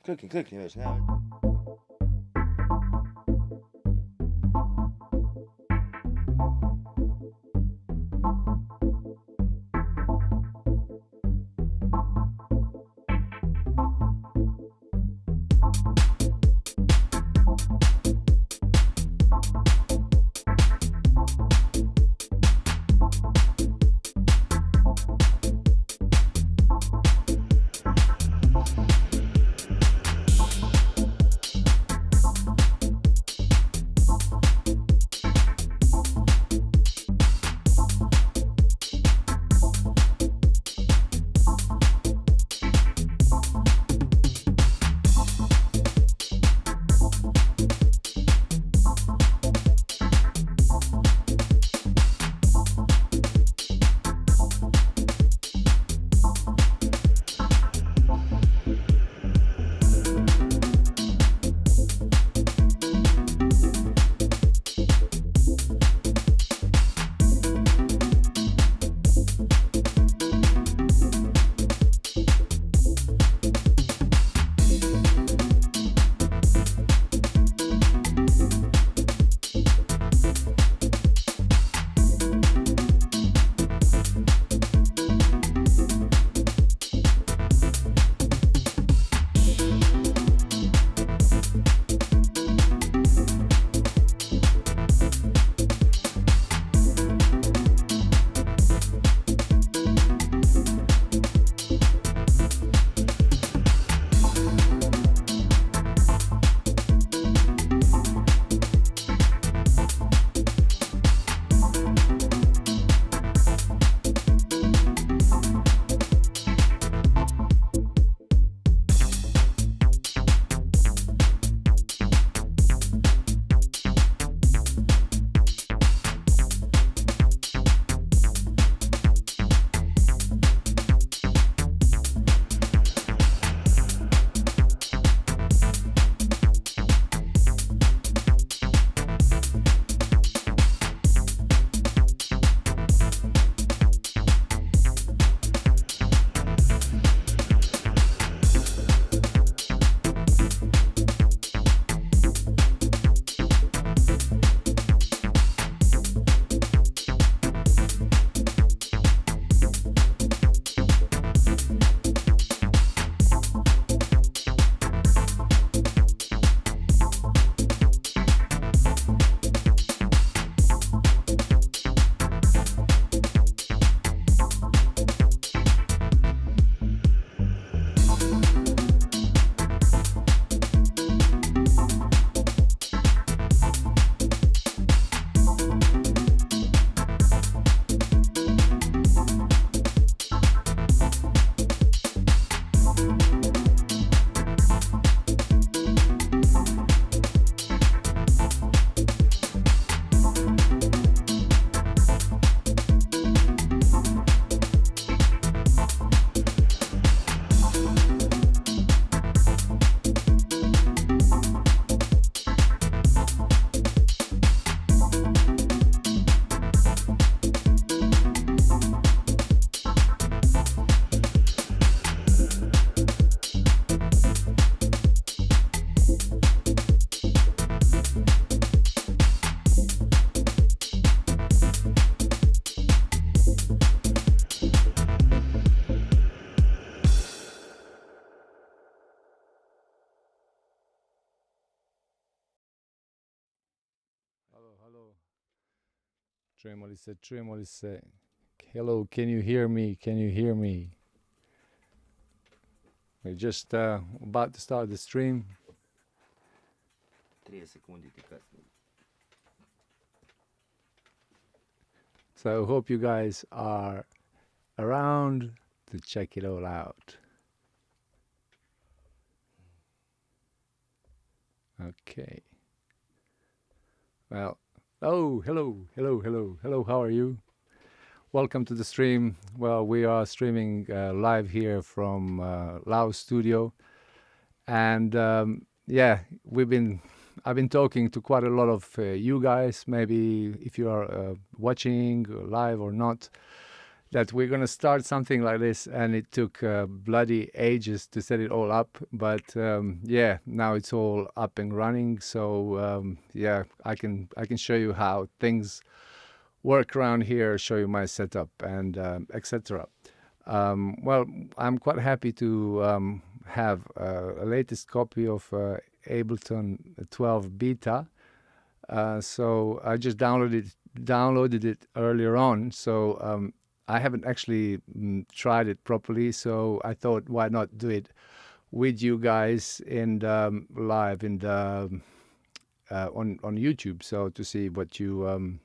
clicking dus. Ja. Hello. Tremoli se. Hello, can you hear me? Can you hear me? We're just about to start the stream. 3 sekundi ti kasnije. So I hope you guys are around to check it all out. Okay. Well, oh, hello, how are you? Welcome to the stream. Well, we are streaming live here from Laos studio. And yeah, I've been talking to quite a lot of you guys, maybe if you are watching live or not. that we're gonna start something like this, and it took bloody ages to set it all up. But yeah, now it's all up and running. So yeah, I can show you how things work around here, show you my setup, and etc. Well, I'm quite happy to have a latest copy of Ableton 12 beta. So I just downloaded it earlier on. So I haven't actually tried it properly. So I thought, why not do it with you guys in live in the, on YouTube? So to see what you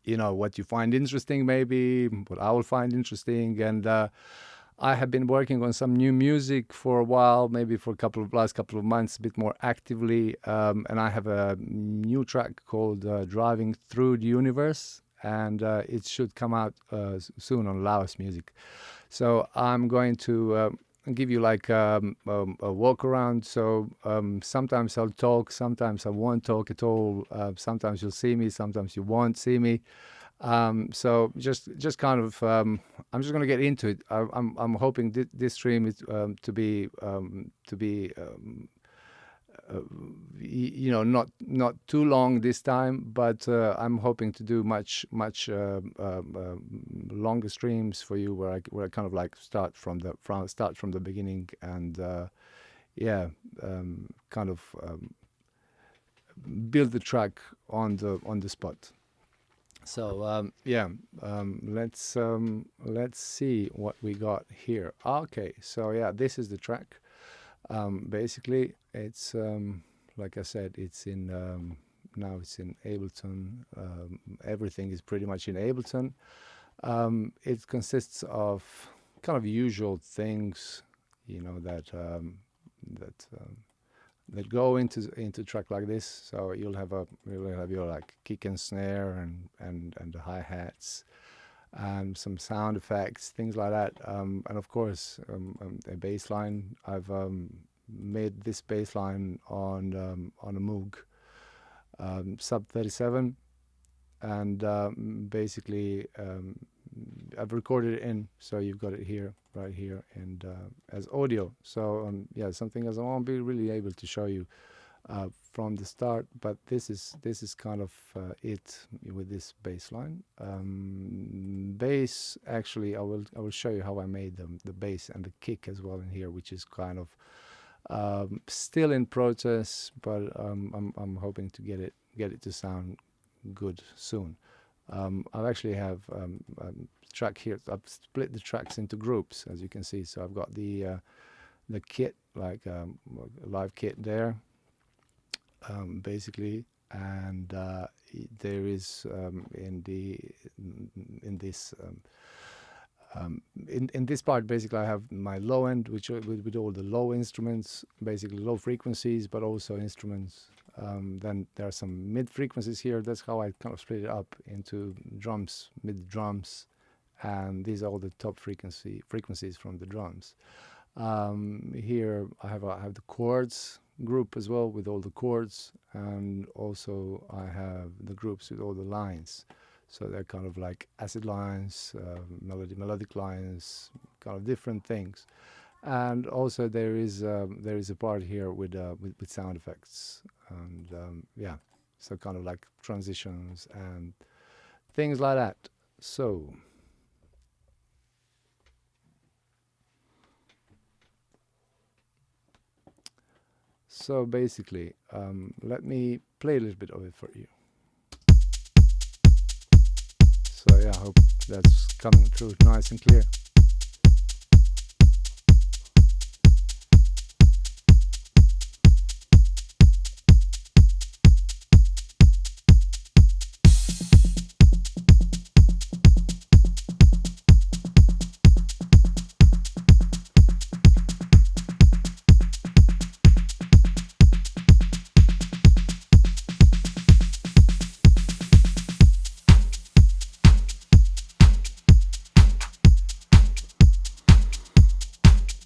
you know, what you find interesting, maybe what I will find interesting. And I have been working on some new music for a while, maybe for last couple of months, a bit more actively. And I have a new track called Driving Through the Universe, and it should come out soon on Laos Music. So I'm going to give you like a walk around. So sometimes I'll talk, sometimes I won't talk at all. Sometimes you'll see me, sometimes you won't see me. So just kind of I'm just going to get into it. I'm hoping this stream is to be you know, not too long this time, but I'm hoping to do much longer streams for you, where I kind of like start from the beginning, and yeah, kind of build the track on the spot. So yeah, let's see what we got here. Okay, so yeah, this is the track. Basically, it's like I said, it's in now it's in Ableton. Everything is pretty much in Ableton. It consists of kind of usual things, you know, that go into track like this. So you'll have your like kick and snare and the hi-hats, and some sound effects, things like that, and of course a bass line. I've made this bass line on a Moog Sub 37, and basically I've recorded it in, so you've got it here, right here, and as audio. So yeah, something else I won't be really able to show you from the start, but this is kind of it with this bass line. Bass, actually, I will show you how I made the bass and the kick as well in here, which is kind of still in process, but I'm hoping to get it to sound good soon. I actually have a track here. I've split the tracks into groups, as you can see. So I've got the kit, like a live kit there, basically, and there is in this part, basically, I have my low end, which with all the low instruments, basically low frequencies, but also instruments. Then there are some mid frequencies here. That's how I kind of split it up into drums, mid drums, and these are all the top frequencies from the drums. Here I have the chords group as well, with all the chords, and also I have the groups with all the lines. So they're kind of like acid lines, melodic lines, kind of different things. And also there is a part here with sound effects, and yeah, so kind of like transitions and things like that. So basically, let me play a little bit of it for you. So yeah, I hope that's coming through nice and clear.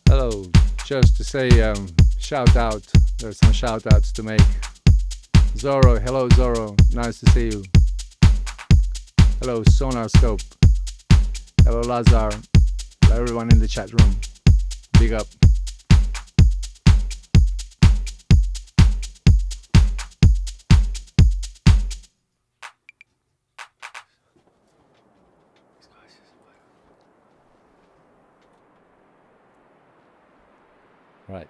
Hello, just to say shout out, there's some shout outs to make. Zorro, hello Zorro, nice to see you. Hello Sonar Scope, Hello, Lazar. Hello, everyone in the chat room. Big up. Right.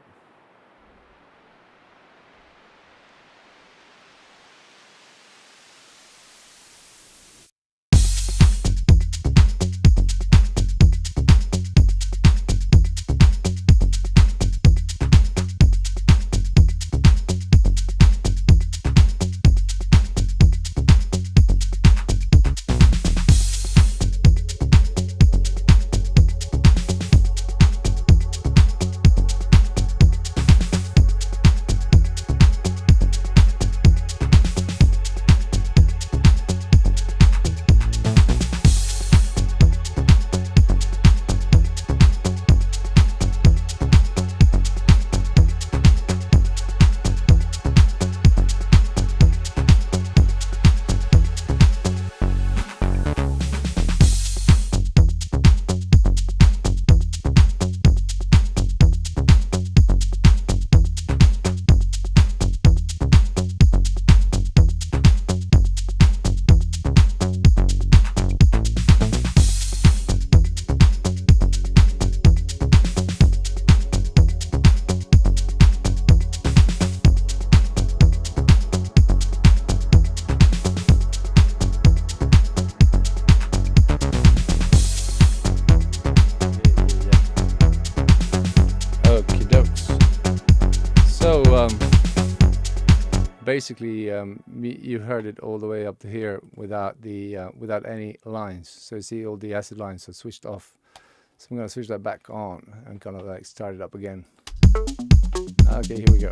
Basically, you heard it all the way up to here without the without any lines. So you see all the acid lines are switched off. So I'm going to switch that back on and kind of like start it up again. Okay, here we go.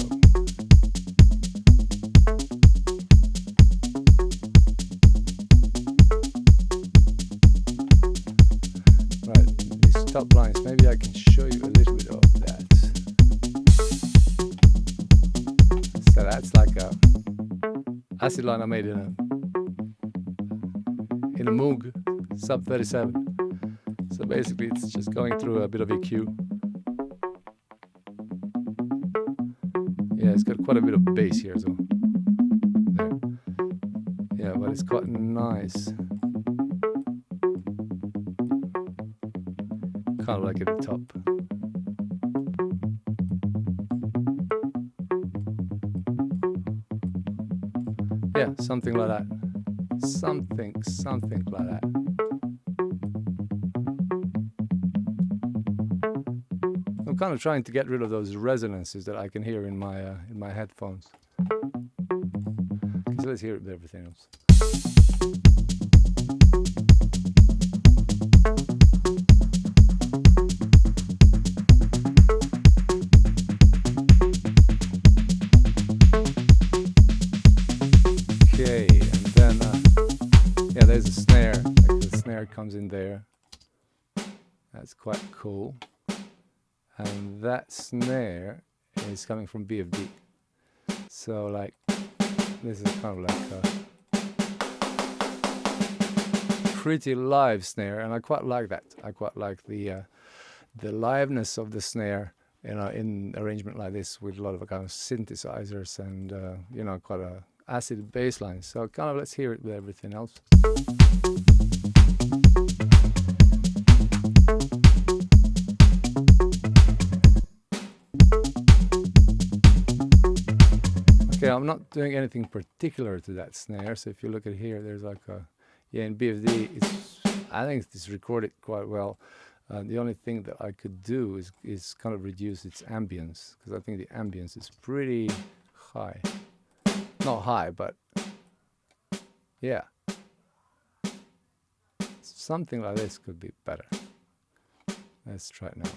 Right, these top lines. Maybe I can show you a little bit of that. So that's like a acid line I made in a Moog sub 37. So basically it's just going through a bit of EQ. Yeah, it's got quite a bit of bass here as well. There. Yeah, but it's quite nice. Kind of like at the top. Yeah, something like that. Something like that. I'm kind of trying to get rid of those resonances that I can hear in my headphones. Okay, so let's hear it with everything else. There's a snare, like the snare comes in there. That's quite cool. And that snare is coming from BFD. So like, this is kind of like a pretty live snare, and I quite like that. I quite like the liveness of the snare, you know, in arrangement like this with a lot of kind of synthesizers and you know, quite a acid bass line. So kind of let's hear it with everything else. Okay, I'm not doing anything particular to that snare. So if you look at here, there's like a, yeah, in BFD, I think it's recorded quite well. The only thing that I could do is kind of reduce its ambience, because I think the ambience is pretty high. Not high, but yeah. Something like this could be better. Let's try it now.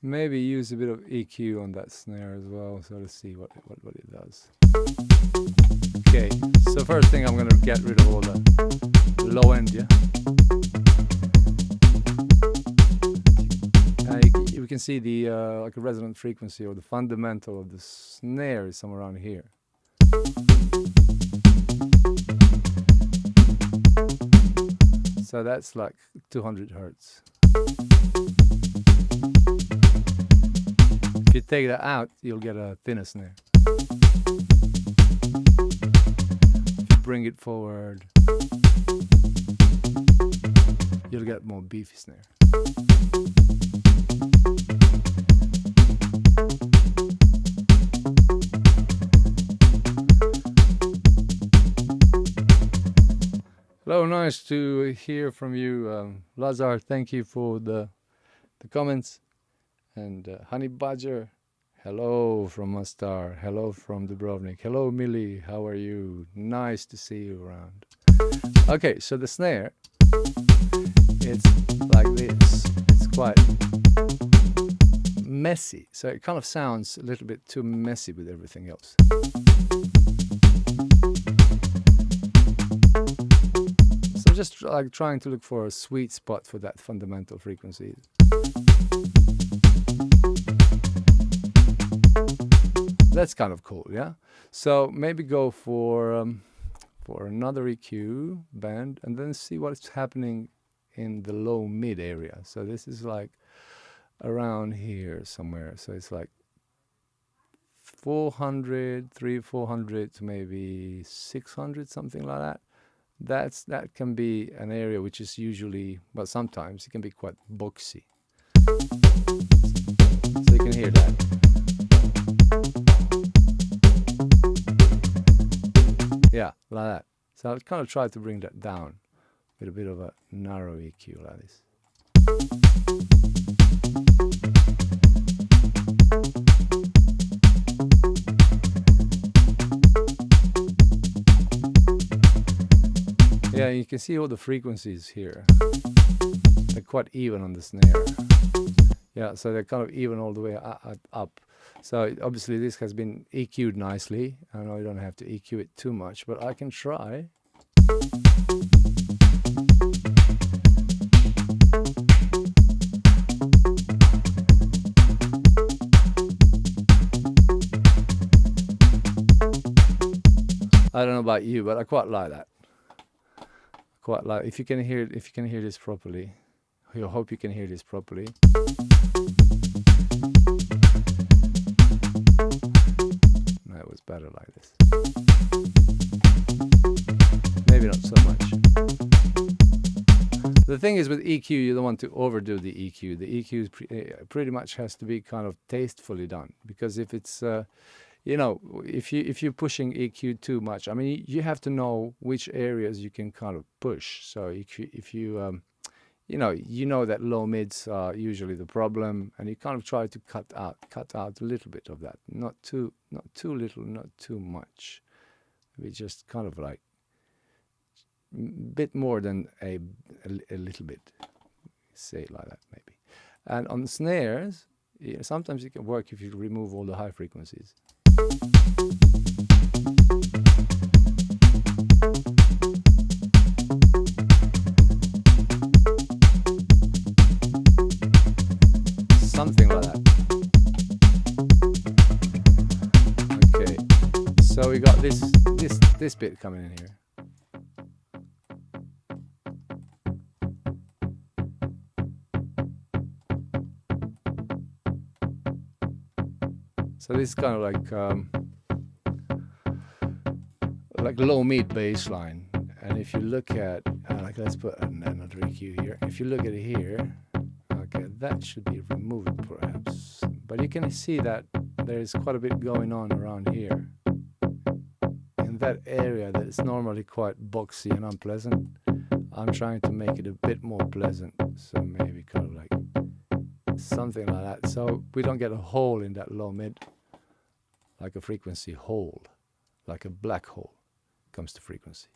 Maybe use a bit of EQ on that snare as well, so let's see what it does. Okay, so first thing I'm gonna get rid of all the low end, yeah. You can see the like a resonant frequency or the fundamental of the snare is somewhere around here. So that's like 200 hertz. If you take that out, you'll get a thinner snare. If you bring it forward, you'll get more beefy snare. Hello, nice to hear from you, Lazar. Thank you for the comments. And Honey Badger, hello from Mustar. Hello from Dubrovnik. Hello, Millie. How are you? Nice to see you around. Okay, so the snare, it's like this. It's quite messy. So it kind of sounds a little bit too messy with everything else. Just like trying to look for a sweet spot for that fundamental frequency. That's kind of cool, yeah. So maybe go for another EQ band and then see what's happening in the low mid area. So this is like around here somewhere. So it's like 400 to maybe 600, something like that. That can be an area which is usually, well, sometimes it can be quite boxy. So you can hear that. Yeah, like that. So I'll kind of try to bring that down with a bit of a narrow EQ like this. Yeah, you can see all the frequencies here. They're quite even on the snare. Yeah, so they're kind of even all the way up. So obviously this has been EQ'd nicely. I know you don't have to EQ it too much, but I can try. I don't know about you, but I quite like that. Quite like, if you can hear this properly. I hope you can hear this properly. No, it was better like this. Maybe not so much. The thing is with EQ, you don't want to overdo the EQ. The EQ pretty much has to be kind of tastefully done, because if it's you know, if you're pushing EQ too much, I mean, you have to know which areas you can kind of push. So if you you know that low mids are usually the problem, and you kind of try to cut out a little bit of that, not too little, not too much. We just kind of like a bit more than a little bit, say it like that maybe. And on the snares, sometimes it can work if you remove all the high frequencies. Something like that. Okay, so we got this bit coming in here. So this is kind of like low mid bass line, and if you look at like, let's put another EQ here. If you look at it here, okay, that should be removed perhaps, but you can see that there's quite a bit going on around here in that area that is normally quite boxy and unpleasant. I'm trying to make it a bit more pleasant, so maybe kind of like something like that, so we don't get a hole in that low mid, like a frequency hole, like a black hole comes to frequency.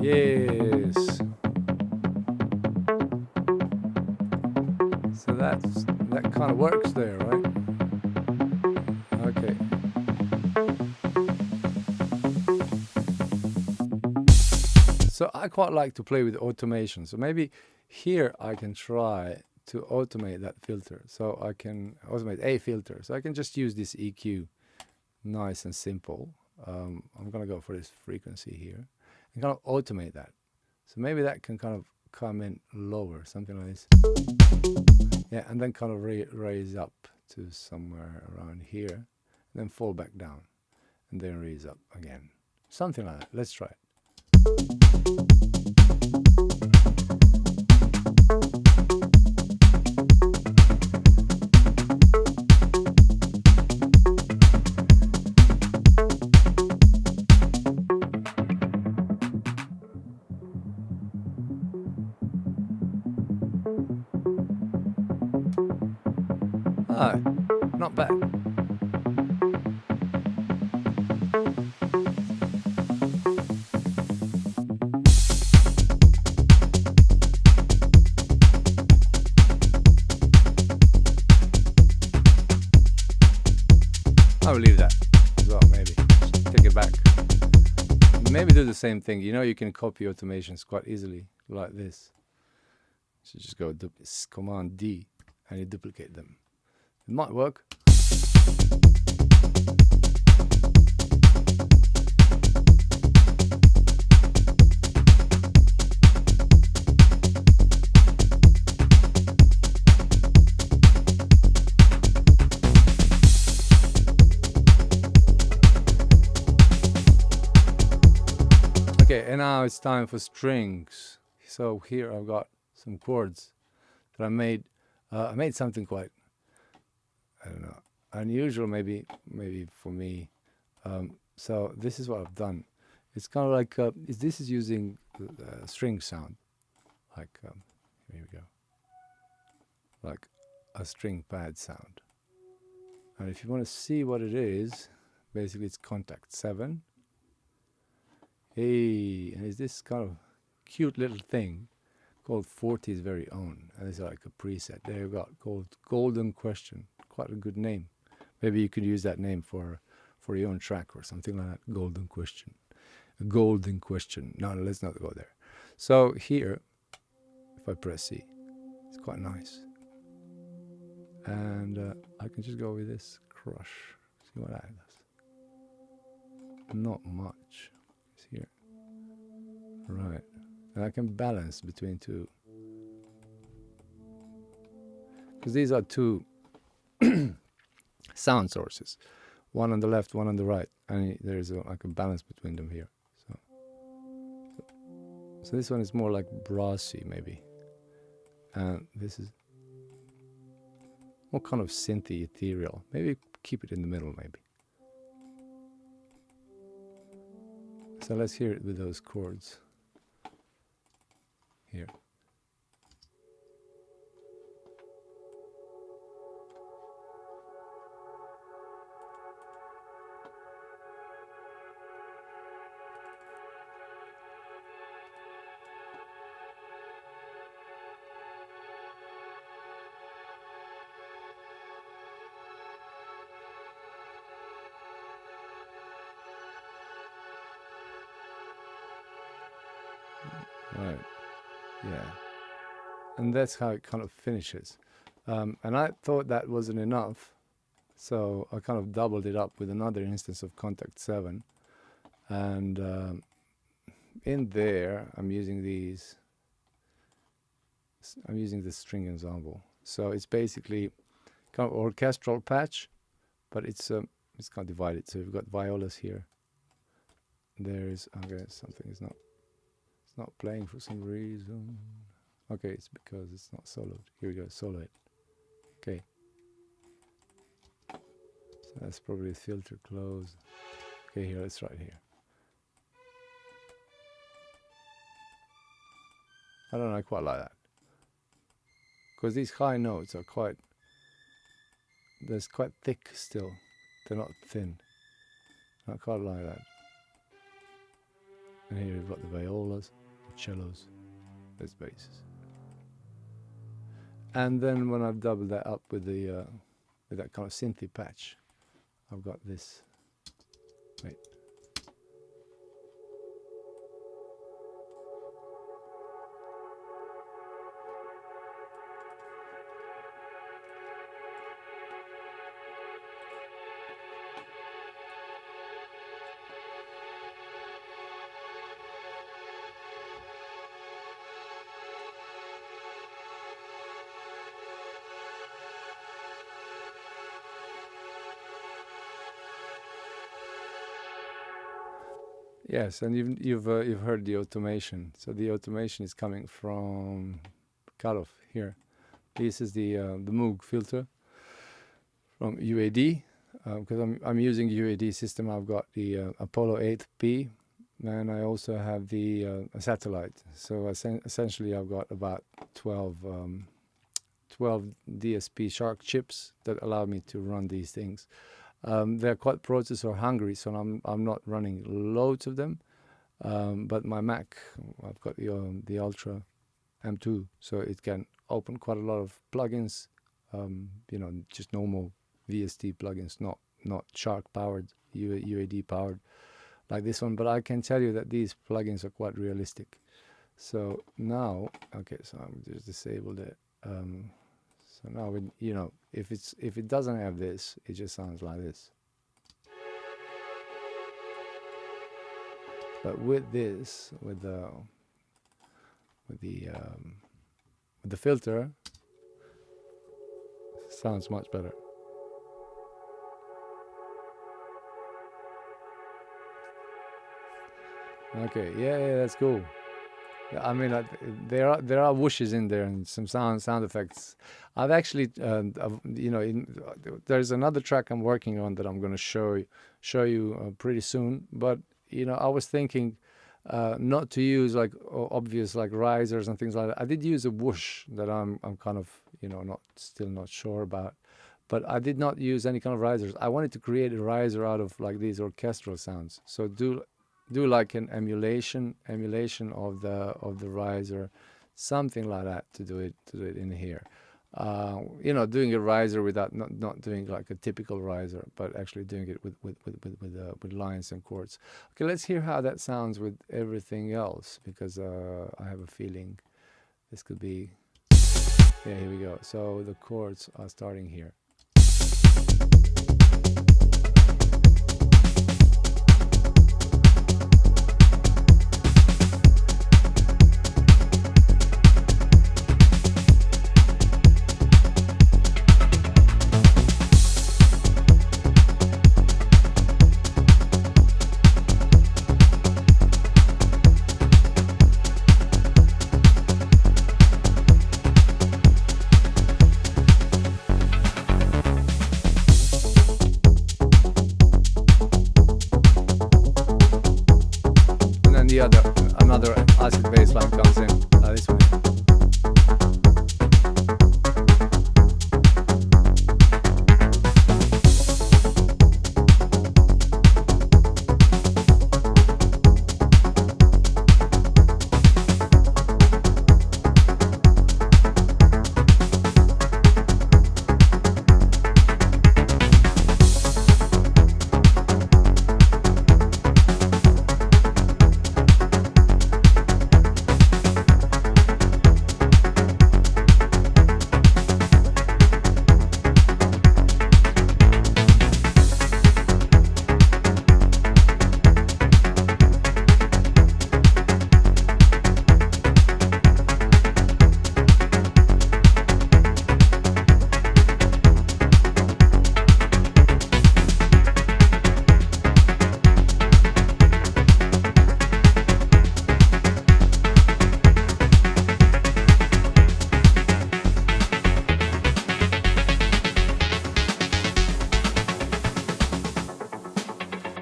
Yes. So that kind of works there, right? Okay. So I quite like to play with automation. So maybe here I can try to automate that filter. So I can automate a filter. So I can just use this EQ, nice and simple. I'm gonna go for this frequency here and kind of automate that. So maybe that can kind of come in lower, something like this. Yeah, and then kind of raise up to somewhere around here, and then fall back down, and then raise up again. Something like that. Let's try it. Ah, not bad. I will leave that as well, maybe. Take it back. Maybe do the same thing. You know, you can copy automations quite easily, like this. So just go Command D and you duplicate them. It might work. Okay, and now it's time for strings. So here I've got some chords that I made. I made something quite, I don't know, unusual maybe for me. So this is what I've done. It's kind of like this is using string sound, like here we go, like a string pad sound. And if you want to see what it is, basically it's contact 7. Hey, and it's this kind of cute little thing called 40's very own, and it's like a preset there you've got called Golden Question. Quite a good name. Maybe you could use that name for your own track or something like that. Golden Question. A golden question. No, let's not go there. So here, if I press C, it's quite nice. And I can just go with this crush. See what that does. Not much. It's here. Right. And I can balance between two. Because these are two sound sources. One on the left, one on the right. And there's like a balance between them here. So this one is more like brassy maybe. And this is more kind of synthy, ethereal. Maybe keep it in the middle maybe. So let's hear it with those chords. Here. Right. Yeah. And that's how it kind of finishes. And I thought that wasn't enough. So I kind of doubled it up with another instance of Contact 7. And in there, I'm using these. I'm using the string ensemble. So it's basically kind of orchestral patch, but it's kind of divided. So you've got violas here. There is, okay, something is not playing for some reason. Okay, it's because it's not soloed. Here we go, solo it. Okay. So that's probably a filter close. Okay, here, let's try it here. I don't know, I quite like that. Because these high notes are quite thick still. They're not thin. I quite like that. And here you've got the violas, the cellos, there's basses. And then when I've doubled that up with the with that kind of synthy patch, I've got this. Wait. Yes, and you've heard the automation. So the automation is coming from cutoff here. This is the Moog filter from UAD. Because I'm using UAD system, I've got the Apollo 8P, and I also have the a satellite. So essentially, I've got about 12 DSP Shark chips that allow me to run these things. They're quite processor hungry, so I'm not running loads of them. But my Mac, I've got the Ultra M2, so it can open quite a lot of plugins. You know, just normal VST plugins, not Shark powered, UAD powered, like this one. But I can tell you that these plugins are quite realistic. So now, okay, so I'm just disabled it. So now, you know, if it doesn't have this, it just sounds like this. But with this, with the filter, sounds much better. Okay, yeah, that's cool. I mean, there are whooshes in there and some sound effects. I've actually, you know, there's another track I'm working on that I'm going to show you pretty soon. But you know, I was thinking not to use like obvious like risers and things like that. I did use a whoosh that I'm kind of, you know, still not sure about. But I did not use any kind of risers. I wanted to create a riser out of like these orchestral sounds. So do like an emulation of the riser, something like that, to do it in here. You know, doing a riser without not doing like a typical riser, but actually doing it with lines and chords. Okay, let's hear how that sounds with everything else, because I have a feeling this could be. Yeah, here we go. So the chords are starting here. Another acid bass line comes in, this one.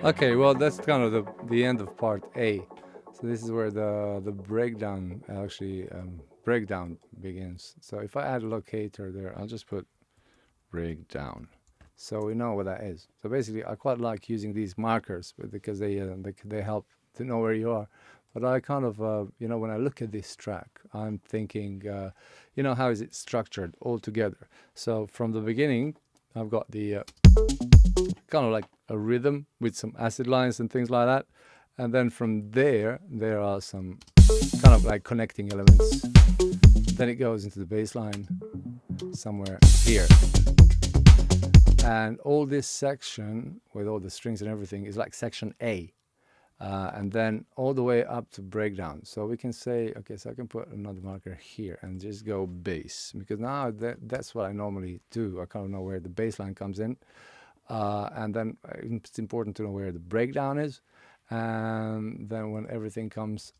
Okay, well, that's kind of the end of part A. So this is where the breakdown actually breakdown begins. So if I add a locator there, I'll just put breakdown, so we know what that is. So basically, I quite like using these markers because they help to know where you are. But I kind of, when I look at this track, I'm thinking, how is it structured all together? So from the beginning, I've got the kind of like a rhythm with some acid lines and things like that. And then from there are some kind of like connecting elements. Then it goes into the bass line somewhere here. And all this section with all the strings and everything is like section A. And then all the way up to breakdown. So we can say, okay, so I can put another marker here and just go bass, because now that's what I normally do. I kind of know where the bass line comes in. And then it's important to know where the breakdown is. And then when everything comes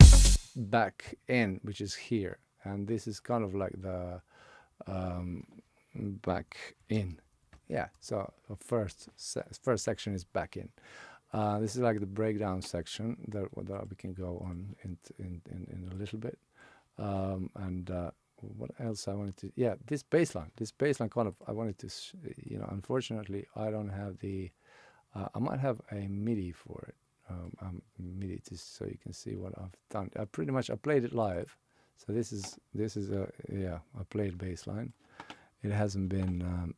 back in, which is here. And this is kind of like the back in. Yeah, so the first section is back in. This is like the breakdown section that we can go on in a little bit. What else I wanted to? Yeah, this bass line kind of, I wanted to, unfortunately, I don't have the, I might have a MIDI for it. MIDI so you can see what I've done. I played it live. So this is a played bass line. It hasn't been,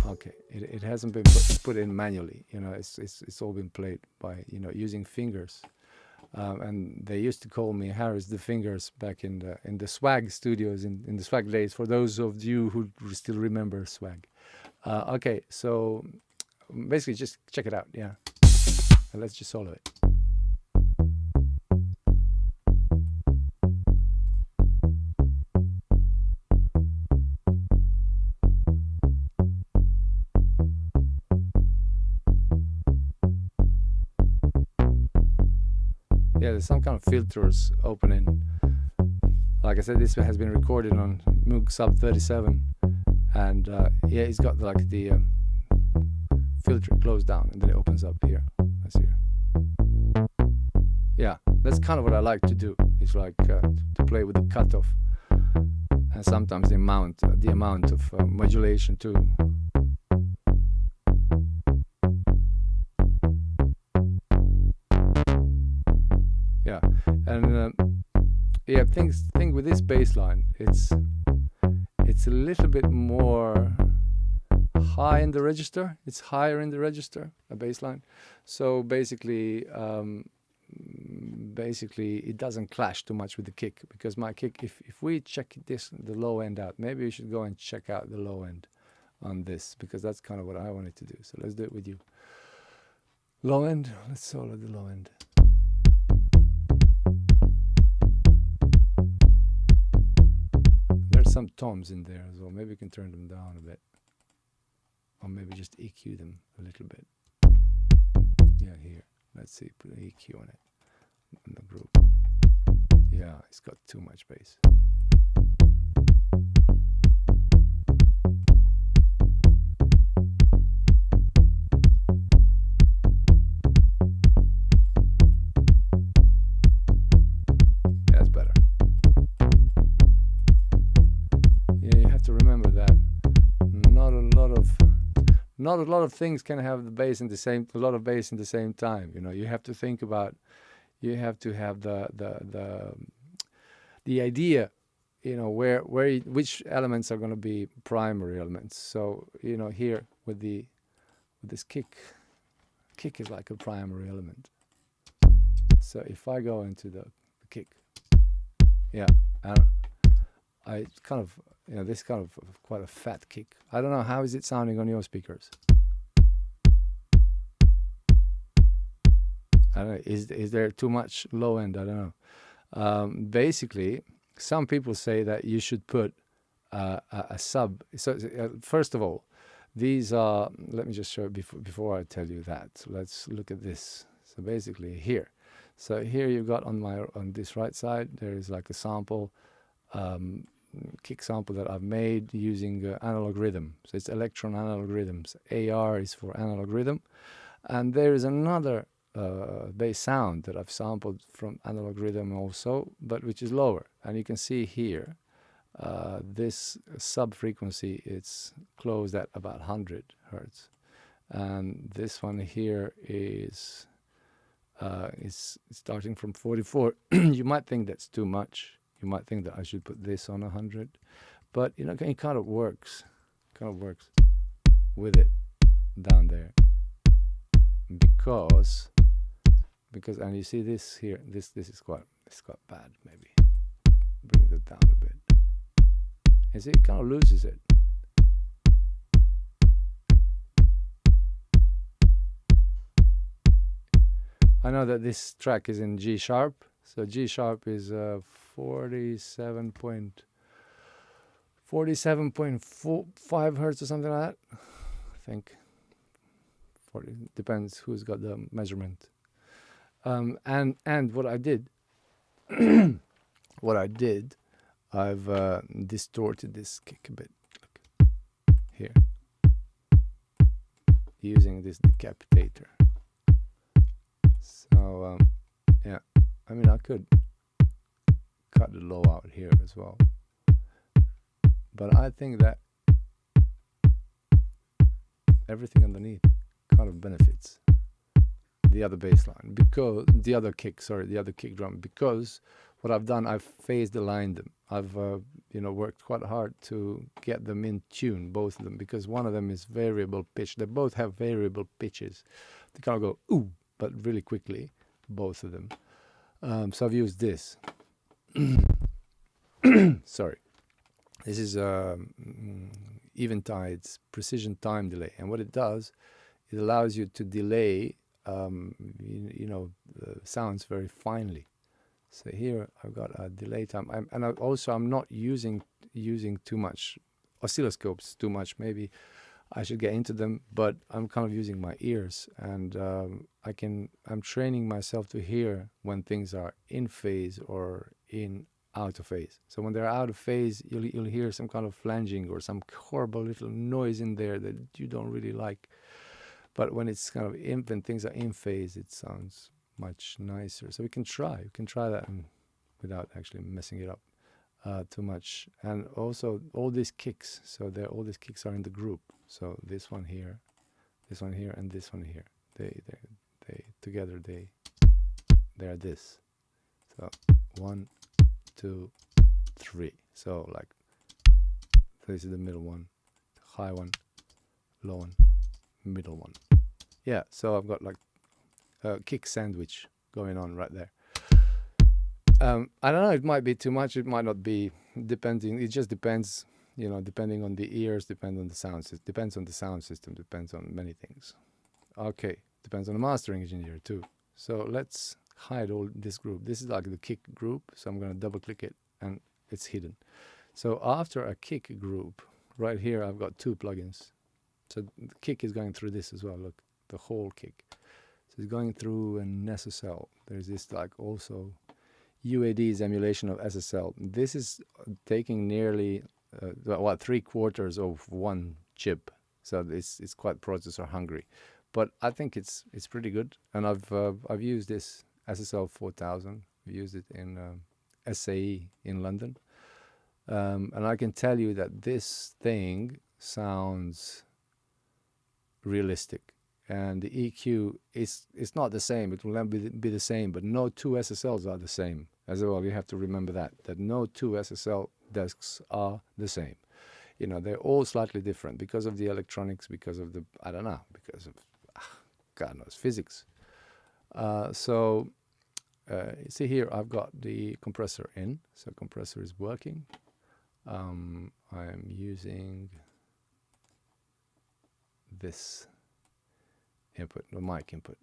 okay, it hasn't been put in manually. It's all been played by using fingers. And they used to call me Harris the Fingers back in the Swag studios in the Swag days. For those of you who still remember Swag. Okay, so basically just check it out. Yeah, and let's just solo it. Yeah, there's some kind of filters opening. Like I said, this has been recorded on Moog Sub 37, and yeah, it's got like the filter closed down, and then it opens up here. That's here. Yeah, that's kind of what I like to do. It's like to play with the cutoff, and sometimes the amount of modulation too. Yeah, and yeah, thing with this bass line, it's a little bit more high in the register. It's higher in the register, a bass line. So basically, it doesn't clash too much with the kick, because my kick, if we check the low end out, maybe we should go and check out the low end on this, because that's kind of what I wanted to do. So let's do it with you. Low end, let's solo the low end. There's some toms in there as well. Maybe we can turn them down a bit, or maybe just EQ them a little bit. Yeah, here. Let's see, put an EQ on it, on the group. Yeah, it's got too much bass. That's better. Yeah, you have to remember that not a lot of things can have a lot of bass in the same time. You have to think about, you have to have the idea, which elements are going to be primary elements. So here with this kick is like a primary element. So if I go into the kick, yeah, and I kind of, this kind of quite a fat kick. I don't know, how is it sounding on your speakers? I don't know, is there too much low end? I don't know. Basically, some people say that you should put a sub. So first of all, these are, let me just show it before I tell you that. So let's look at this. So basically here. So here you've got on this right side, there is like a sample, kick sample that I've made using analog rhythm. So it's electron analog rhythms. AR is for analog rhythm. And there is another bass sound that I've sampled from analog rhythm also, but which is lower. And you can see here, this sub frequency, it's closed at about 100 hertz. And this one here is is starting from 44. You might think that's too much. You might think that I should put this on 100, but you know, it kind of works. Kind of works with it down there because and you see this here. This is quite bad. Maybe bring it down a bit. You see, it kind of loses it. I know that this track is in G sharp, so G sharp is 47.5 hertz or something like that. I think 40 depends who's got the measurement. And what I did, I've distorted this kick a bit. Look, here, using this decapitator. So yeah, I mean, I could cut the low out here as well, but I think that everything underneath kind of benefits the other bass line, because the other kick drum, because what I've done, I've phased aligned them. I've worked quite hard to get them in tune, both of them, because one of them is variable pitch. They both have variable pitches. They kind of go ooh, but really quickly, both of them. So I've used this. Sorry. This is Eventide's precision time delay, and what it does, it allows you to delay sounds very finely. So here I've got a delay time, I'm not using too much oscilloscopes too much. Maybe I should get into them, but I'm kind of using my ears, and I'm training myself to hear when things are in phase or out of phase. So when they're out of phase, you'll hear some kind of flanging or some horrible little noise in there that you don't really like. But when it's kind of when things are in phase, it sounds much nicer. So we can try that without actually messing it up too much. And also all these kicks, all these kicks are in the group. So this one here, and this one here. They together they are this. So 1, 2, 3. So like this is the middle one, high one, low one, middle one. Yeah, so I've got like a kick sandwich going on right there. I don't know, it might be too much, it might not be, depending, it just depends, depending on the ears, depends on the sound system, depends on the sound system, depends on many things. Okay, depends on the mastering engineer too. So let's hide all this group. This is like the kick group, so I'm going to double click it and it's hidden. So after a kick group, right here I've got 2 plugins. So the kick is going through this as well, look, the whole kick. So it's going through an SSL. There's this like also UAD's emulation of SSL. This is taking nearly 3/4 of one chip, so it's quite processor hungry. But I think it's pretty good, and I've used this SSL 4000. We used it in SAE in London, and I can tell you that this thing sounds realistic. And the EQ is not the same. It will never be the same, but no 2 SSLs are the same as well. You have to remember that no 2 SSL desks are the same. They're all slightly different because of the electronics, because of the, I don't know, because of, God knows, physics. So see here, I've got the compressor in. So compressor is working. I'm using this input, the mic input.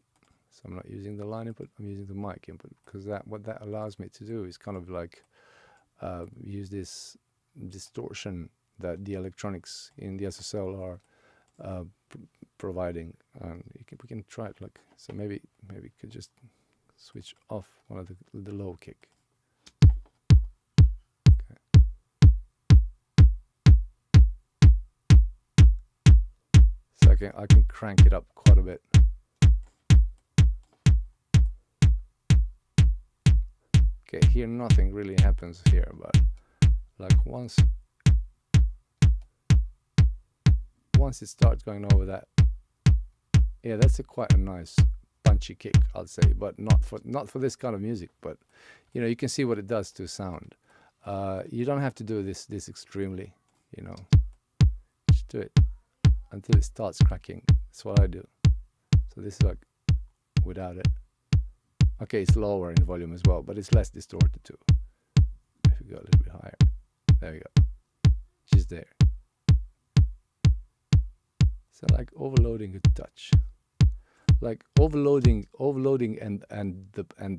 So I'm not using the line input, I'm using the mic input, because what that allows me to do is kind of like use this distortion that the electronics in the SSL are providing. And we can try it like so. Maybe we could just switch off one of the low kick. Okay. So I can crank it up quite a bit. Okay, here nothing really happens here, but like once it starts going over that, yeah, that's quite a nice punchy kick, I'll say, but not for this kind of music. But you know, you can see what it does to sound. You don't have to do this extremely, you know. Just do it until it starts cracking. That's what I do. So this is like without it. Okay, it's lower in volume as well, but it's less distorted too. If we go a little bit higher, there we go. Just there. So like overloading a touch, like overloading and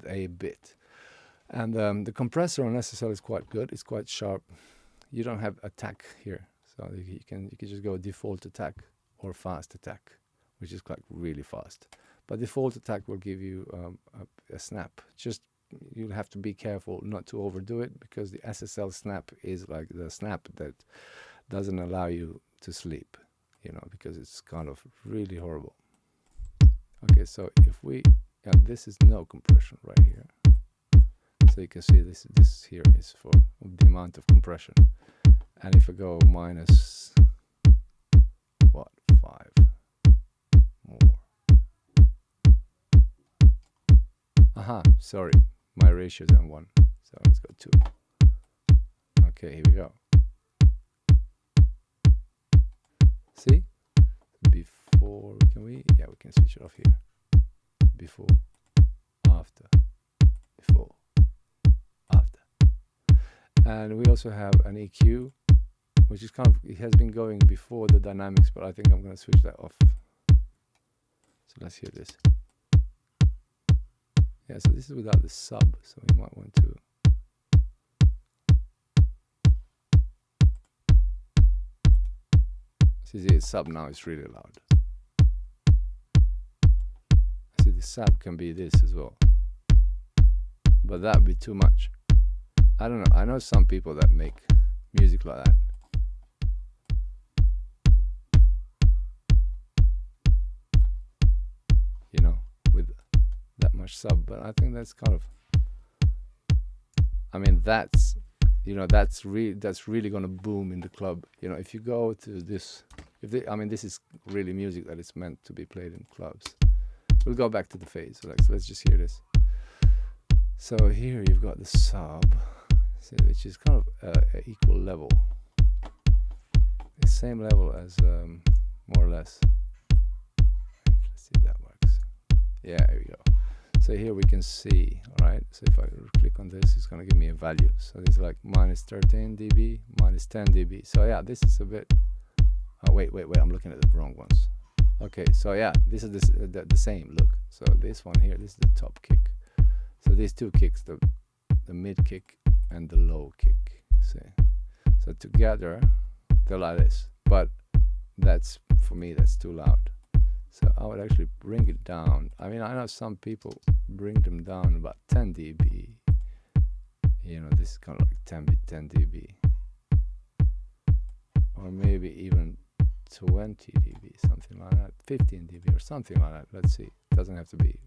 a bit. And the compressor on SSL is quite good. It's quite sharp. You don't have attack here, so you can just go default attack or fast attack, which is like really fast. But default attack will give you a snap. Just you'll have to be careful not to overdo it, because the SSL snap is like the snap that doesn't allow you to sleep, you know, because it's kind of really horrible. Okay, so if we, this is no compression right here. So you can see this here is for the amount of compression. And if I go minus, what, 5 more. Aha, sorry, my ratio is on 1. So let's go 2. Okay, here we go. See? Before, can we? Yeah, we can switch it off here. Before, after, before, after. And we also have an EQ, which is kind of, it has been going before the dynamics, but I think I'm going to switch that off. So let's hear this. Yeah, so this is without the sub, so we might want to. See, the sub now is really loud. See, the sub can be this as well, but that would be too much. I don't know. I know some people that make music like that. You know, with that much sub, but I think that's kind of, I mean, that's, you know, that's really gonna boom in the club. You know, if you go to this, I mean, this is really music that is meant to be played in clubs. We'll go back to the phase. So let's just hear this. So here you've got the sub, which is kind of equal level, the same level as more or less. Let's see if that works. Yeah, here we go. So here we can see, all right, so if I click on this, it's going to give me a value. So this is like minus 13 dB, minus 10 dB. So yeah, this is a bit, oh, wait, I'm looking at the wrong ones. Okay, so yeah, this is the same, look. So this one here, this is the top kick. So these two kicks, the mid kick and the low kick, see. So together, they're like this. But that's, for me, that's too loud. So I would actually bring it down. I mean, I know some people bring them down about 10 dB. You know, this is kind of like 10 dB. Or maybe even 20 dB, something like that. 15 dB or something like that. Let's see. It doesn't have to be.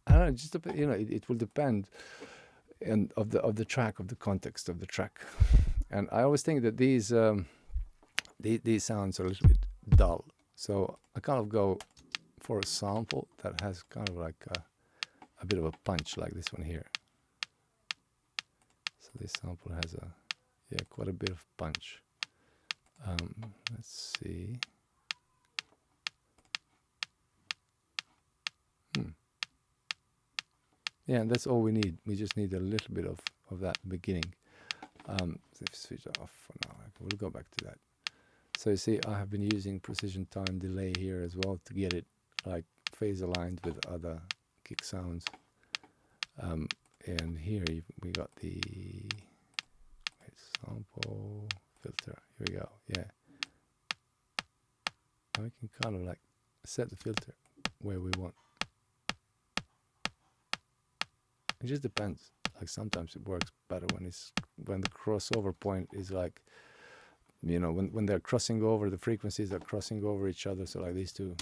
I don't know, just you know, it will depend of the track, of the context of the track. And I always think that these sounds are a little bit dull, so I kind of go for a sample that has kind of like a bit of a punch, like this one here. So this sample has quite a bit of punch. Let's see. Yeah, and that's all we need. We just need a little bit of that beginning. Let's switch that off for now. We'll go back to that. So you see, I have been using precision time delay here as well to get it like phase aligned with other kick sounds. And here we got the sample filter. Here we go. Yeah. And we can kind of like set the filter where we want. It just depends. Like sometimes it works better when the crossover point is like, you know, when they're crossing over, the frequencies are crossing over each other. So like these two.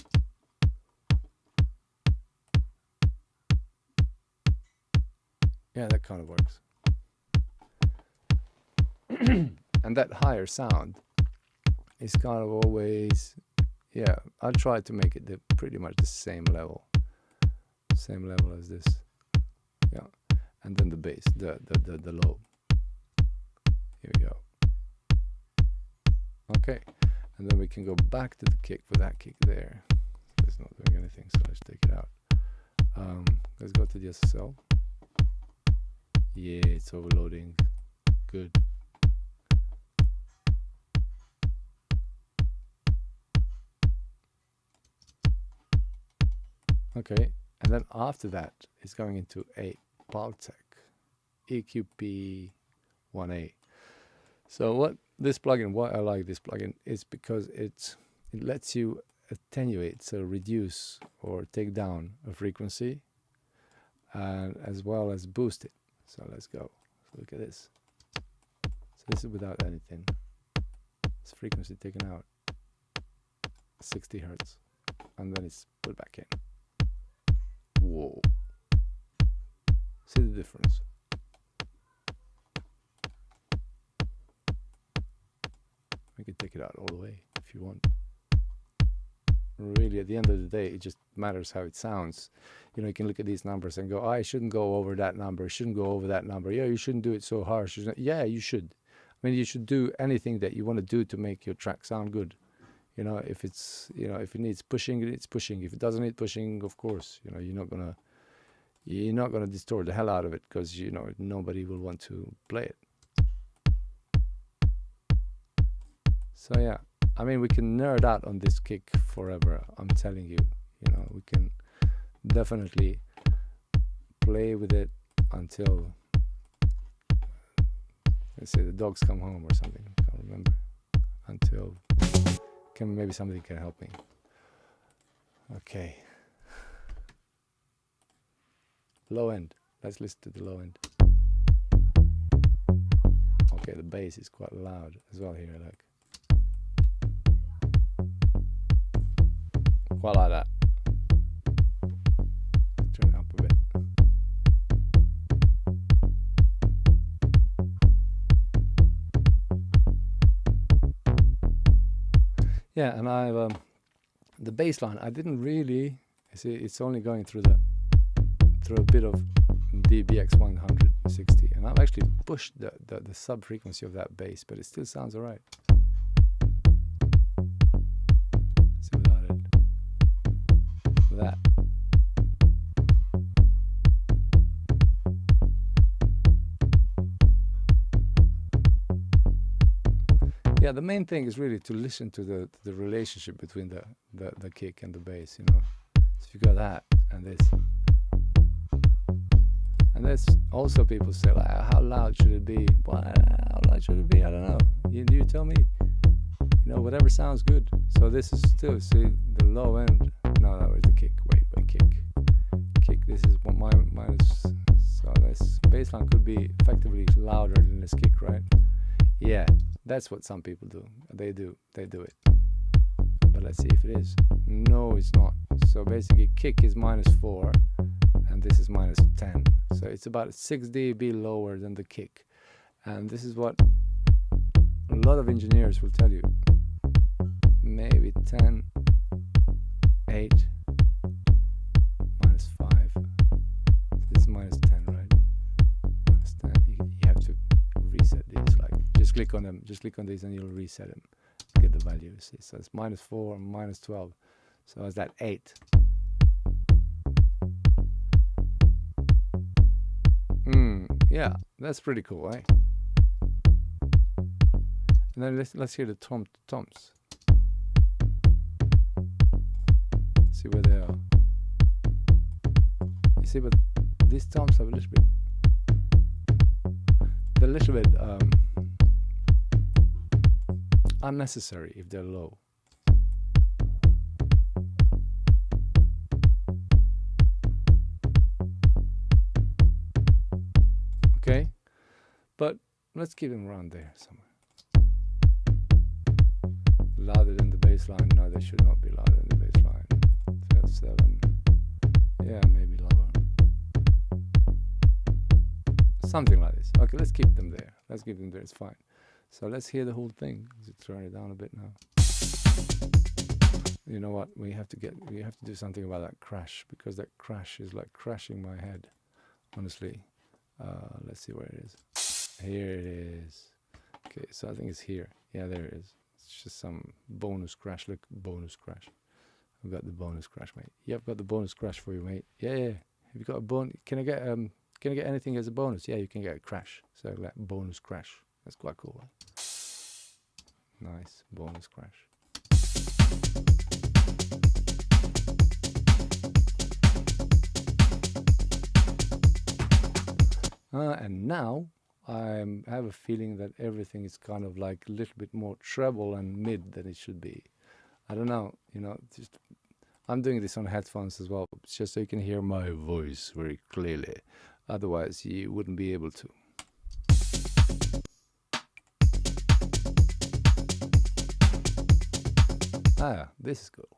Yeah, that kind of works. And that higher sound is kind of always, yeah, I'll try to make it pretty much the same level as this, yeah. And then the bass, the low. Here we go. Okay, and then we can go back to the kick for that kick there. It's not doing anything, so let's take it out. Let's go to the SSL. Yeah, it's overloading. Good. Okay, and then after that, it's going into a Baltec EQP1A. So what this plugin, why I like this plugin, is because it lets you attenuate, so reduce or take down a frequency, and as well as boost it. So let's go. So look at this. So this is without anything. It's frequency taken out, 60 hertz, and then it's put back in. Whoa. See the difference? We can take it out all the way if you want. Really, at the end of the day, it just matters how it sounds. You know, you can look at these numbers and go, oh, I shouldn't go over that number, shouldn't go over that number. Yeah, you shouldn't do it so harsh. Yeah, you should. I mean, you should do anything that you want to do to make your track sound good. You know, if it's, you know, if it needs pushing, it's pushing. If it doesn't need pushing, of course, you know, you're not gonna distort the hell out of it, because, you know, nobody will want to play it. So yeah, I mean, we can nerd out on this kick forever. I'm telling you, you know, we can definitely play with it until, let's say, the dogs come home or something. I can't remember. Until maybe somebody can help me. Okay. Low end. Let's listen to the low end. Okay, the bass is quite loud as well here, like. Quite like that. Turn it up a bit. Yeah, and I've the bassline. I didn't really see. It's only going through a bit of DBX 160, and I've actually pushed the sub frequency of that bass, but it still sounds alright. See without it. That. Yeah, the main thing is really to listen to the relationship between the kick and the bass, you know. So if you got that and this. And there's also people say, like, how loud should it be? Well, how loud should it be? I don't know. You tell me. You know, whatever sounds good. So this is still, see, the low end. No, that was the kick. Wait, kick. Kick, this is what minus. So this bassline could be effectively louder than this kick, right? Yeah, that's what some people do. They do it. But let's see if it is. No, it's not. So basically, kick is -4, and this is -10. So it's about 6 dB lower than the kick. And this is what a lot of engineers will tell you. Maybe 10, 8, -5. This is -10, right? -10. You have to reset these. Like, just click on them. Just click on these, and you'll reset them. Get the values. See? So it's -4 and -12. So it's that 8. Yeah, that's pretty cool, eh? And then let's hear the toms. See where they are. You see, but these toms have a little bit. They're a little bit unnecessary if they're low. Okay, but let's keep them around there somewhere. Louder than the bass line? No, they should not be louder than the bass line. 7. Yeah, maybe lower. Something like this. Okay, let's keep them there. It's fine. So let's hear the whole thing. Let's turn it down a bit now. You know what? We have to do something about that crash, because that crash is like crashing my head, honestly. Let's see where it is. Here it is. Okay, so I think it's here. Yeah, there it is. It's just some bonus crash. Look, bonus crash. I've got the bonus crash, mate. Yeah, I've got the bonus crash for you, mate. Yeah, yeah. Have you got a bonus? Can I get anything as a bonus? Yeah, you can get a crash. So like bonus crash. That's quite cool. Right? Nice bonus crash. And now I have a feeling that everything is kind of like a little bit more treble and mid than it should be. I don't know, you know, just I'm doing this on headphones as well, just so you can hear my voice very clearly. Otherwise, you wouldn't be able to. Ah, this is cool.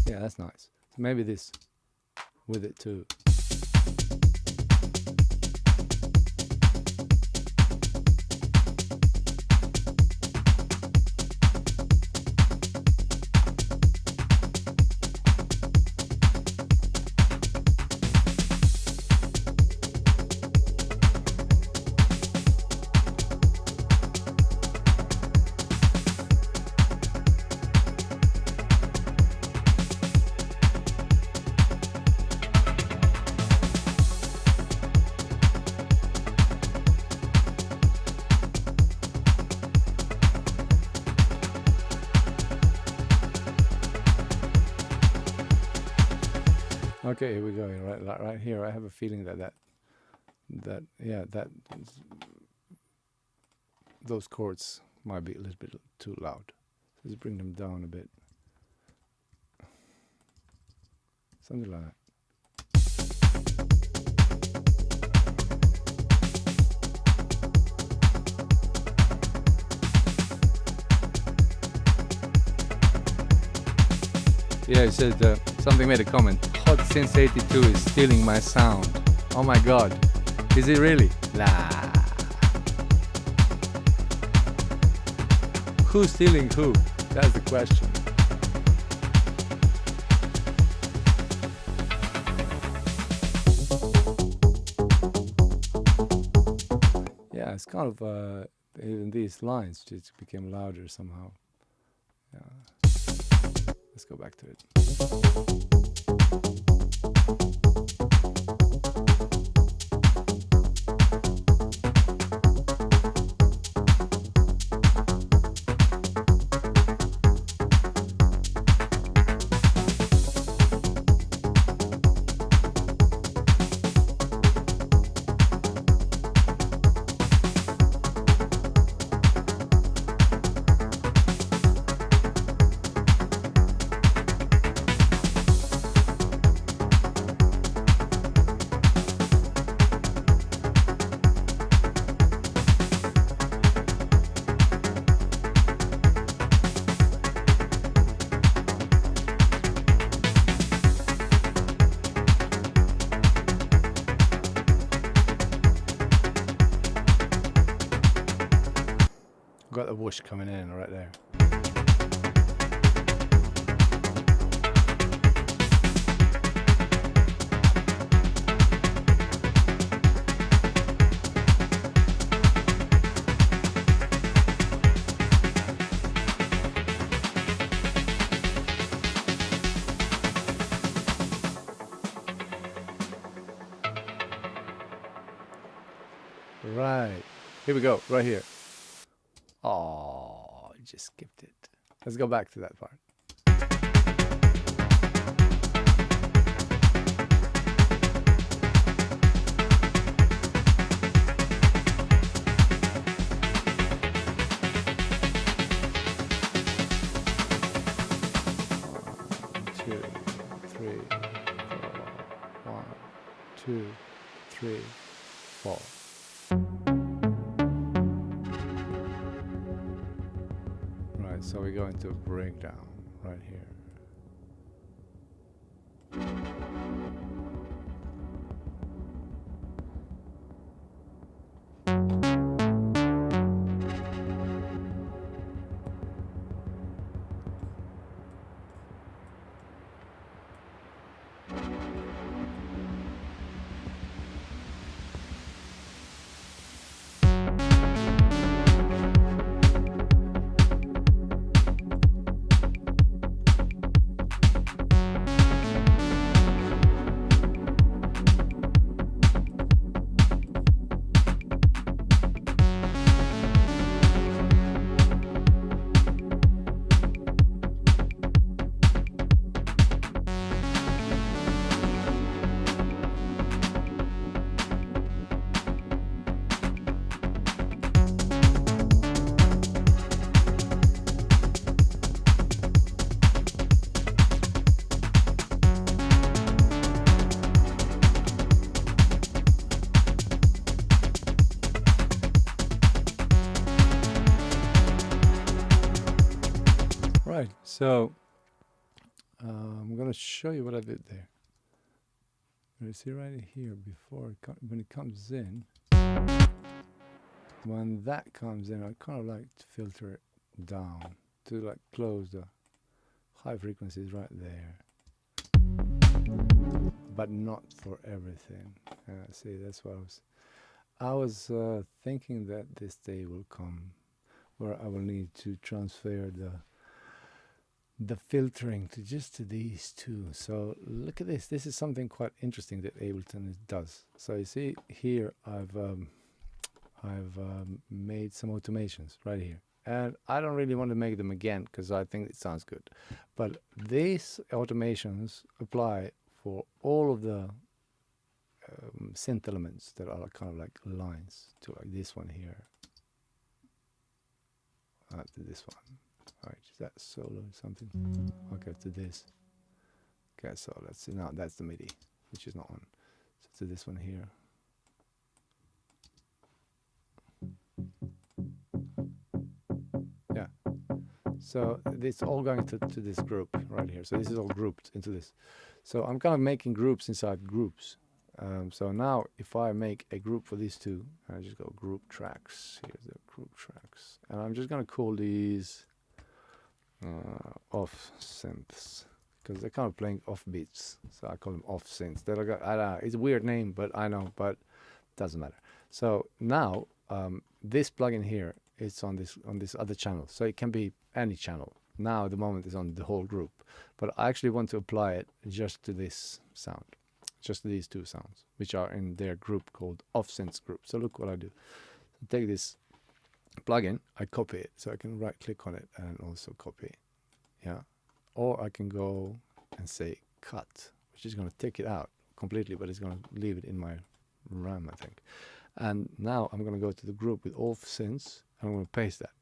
Yeah, that's nice. So maybe this with it too. Okay, here we go. Right here, I have a feeling that those chords might be a little bit too loud. Let's bring them down a bit. Something like that. Yeah, he said something made a comment. Hot Since 82 is stealing my sound. Oh my god. Is it really? Nah. Who's stealing who? That's the question. Yeah, it's kind of even these lines just became louder somehow. Yeah. Let's go back to it. Got the whoosh coming in right there. Right. Here we go, right here. Oh, I just skipped it. Let's go back to that part. One, two, three, four. So we go into a breakdown right here. Right, so I'm gonna show you what I did there. You see right here before when it comes in, when that comes in, I kind of like to filter it down to like close the high frequencies right there, but not for everything. See, that's what I was thinking that this day will come where I will need to transfer the filtering to just to these two. So look at this. This is something quite interesting that Ableton does. So you see here, I've made some automations right here, and I don't really want to make them again because I think it sounds good. But these automations apply for all of the synth elements that are kind of like lines, to like this one here, to this one. Alright, is that solo or something? Okay, to this. Okay, so let's see now, that's the MIDI, which is not on. So to this one here. Yeah. So it's all going to this group right here. So this is all grouped into this. So I'm kind of making groups inside groups. So now if I make a group for these two, I just go group tracks. Here's the group tracks. And I'm just going to call these off synths, because they're kind of playing off beats, so I call them off synths. They're like I don't know, it's a weird name, but I know, but doesn't matter. So now this plugin here is on this other channel, so it can be any channel. Now at the moment it's on the whole group, but I actually want to apply it just to this sound, just to these two sounds, which are in their group called off synths group. So look what I do. So take this plugin, I copy it, so I can right click on it and also copy, yeah, or I can go and say cut, which is going to take it out completely, but it's going to leave it in my RAM, I think. And now I'm going to go to the group with all synths, and I'm going to paste that.